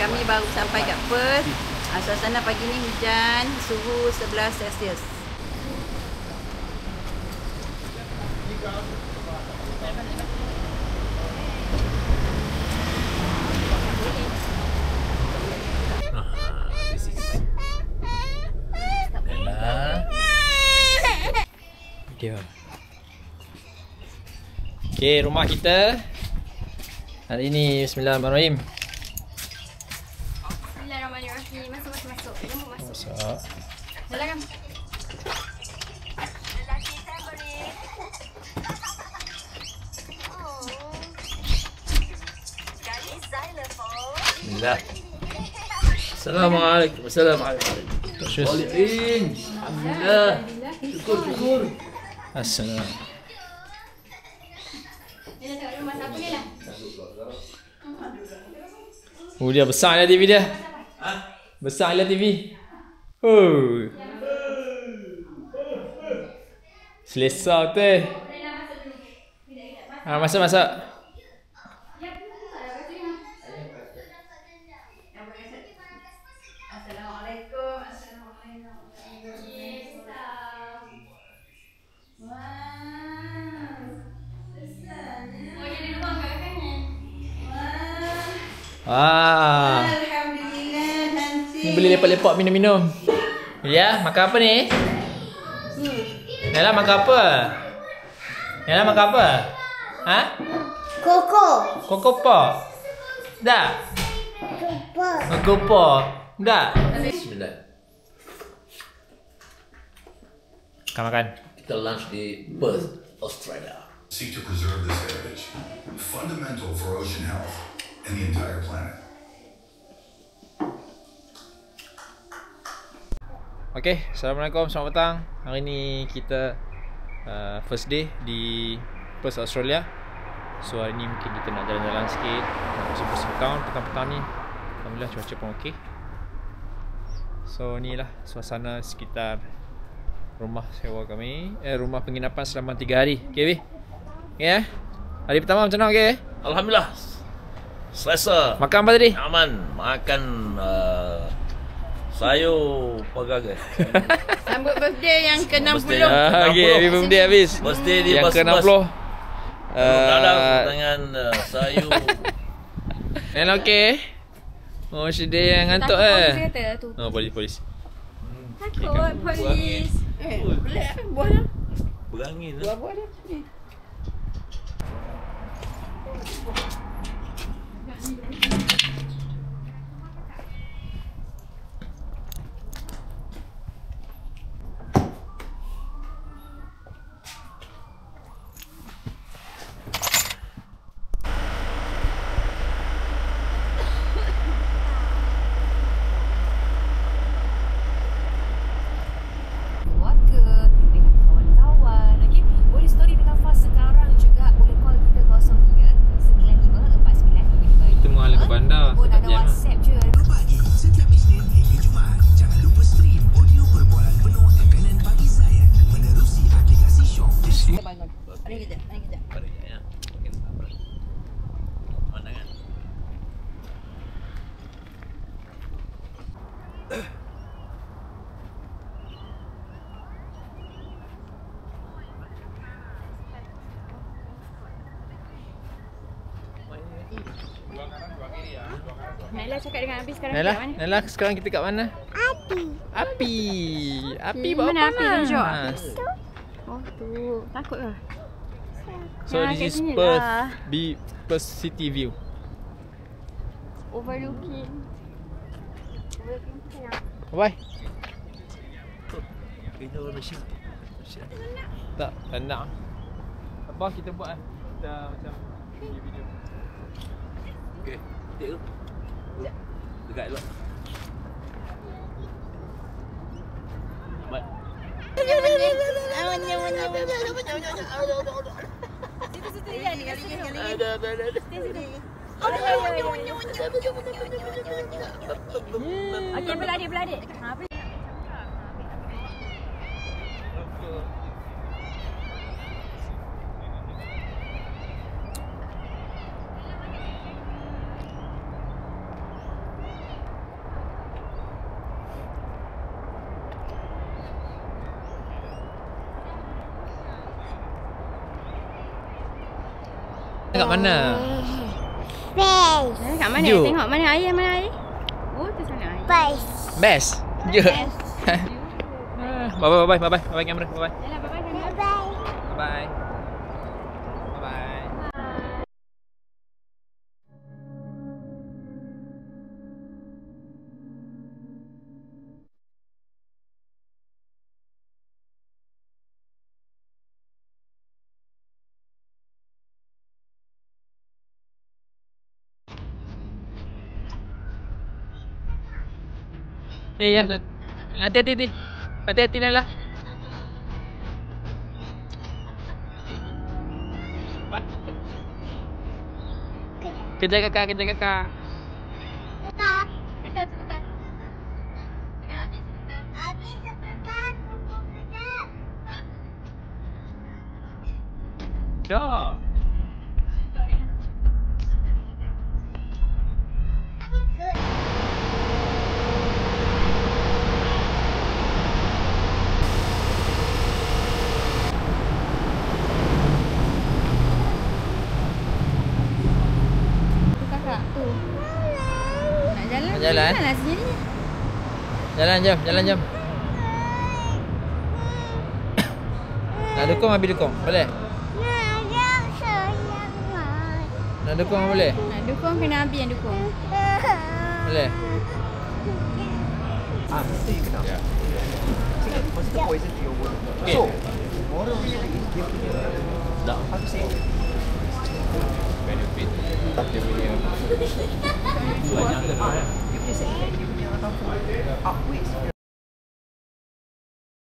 kami baru sampai kat Perth. Suasana pagi ni hujan, suhu 11 Celsius. Okay, rumah kita hari ini. Bismillahirrahmanirrahim. Bismillahirrahmanirrahim. Masuk. Jom masuk. Masuk. Jalan. Bismillah. Assalamualaikum. Assalamualaikum. Waliin. Alhamdulillah. Syukur. Assalamualaikum. Oh, dia besar lah TV dia. Besar lah TV. Oh. Selesa tu. Masuk. Alhamdulillah, cantik. Ni boleh lepak-lepak minum-minum. Ya, makan apa ni? Nela makan apa? Nela makan apa? Ha? Koko pop. Dah. Koko pop. Dah. Bismillah. Makan. Kita lunch di Perth, Australia. Seek to preserve this heritage, fundamental for ocean health and the entire planet. Okay, Assalamualaikum, selamat petang. Hari ni kita first day di Perth, Australia. So hari ni mungkin kita nak jalan-jalan sikit, nak bersih-bersih town petang-petang ni. Alhamdulillah cuaca pun okey. So inilah suasana sekitar rumah sewa kami, rumah penginapan selama 3 hari. Okay, Bi? Ya? Hari pertama macam mana, okey? Alhamdulillah. Selesa. Makan apa tadi? Aman. Makan sayur pagagai. Sambut birthday yang ke-60. Okay, happy birthday habis. Birthday di yang bas-bas. ke-60. Dadang dengan sayur. Yang okey? Oh, sedih yang ngantuk Oh, polis. Takut polis. Boleh buah dia. Berangin. Buah dia. Ni. Naila cakap dengan Abi sekarang Nela, kat mana? Nela, sekarang kita kat mana? Api buat Mana apa api panas? tunjuk? Oh tu, takut lah. So Nah, this kat is sini Perth, lah. Perth City View. Overlooking sayang. Bye. Ini orang Malaysia. Tak nak. Apa kita buat kan? Kita macam video. Okey. Tik tu. Dekat elok. Mat. Situ ya ni kali ni. Ada. Okey, beladik. Ha, Kat mana? Kat mana? Jom. Tengok mana air, mana air. Oh, tu sana air. Best. Je. Bye bye bye bye bye bye kamera. Bye bye. Yalah, bye-bye. Bye. Bye. Ya, hati-hati. Hati-hati Nailah. Kejar kakak. Dah. Tu kakak. Tu. Nak jalan? Nak jalan? Jalanlah sendiri. Jalan jom. Nak dukung habis dukung. Boleh? Nak dukung boleh? Nak dukung kena Abi yang dukung. Boleh? So you cannot. Ya. What's the poison to your wound? Okay. So, moral is give to the how to say it? Benefit. Dia punya. If they say you punya outweighs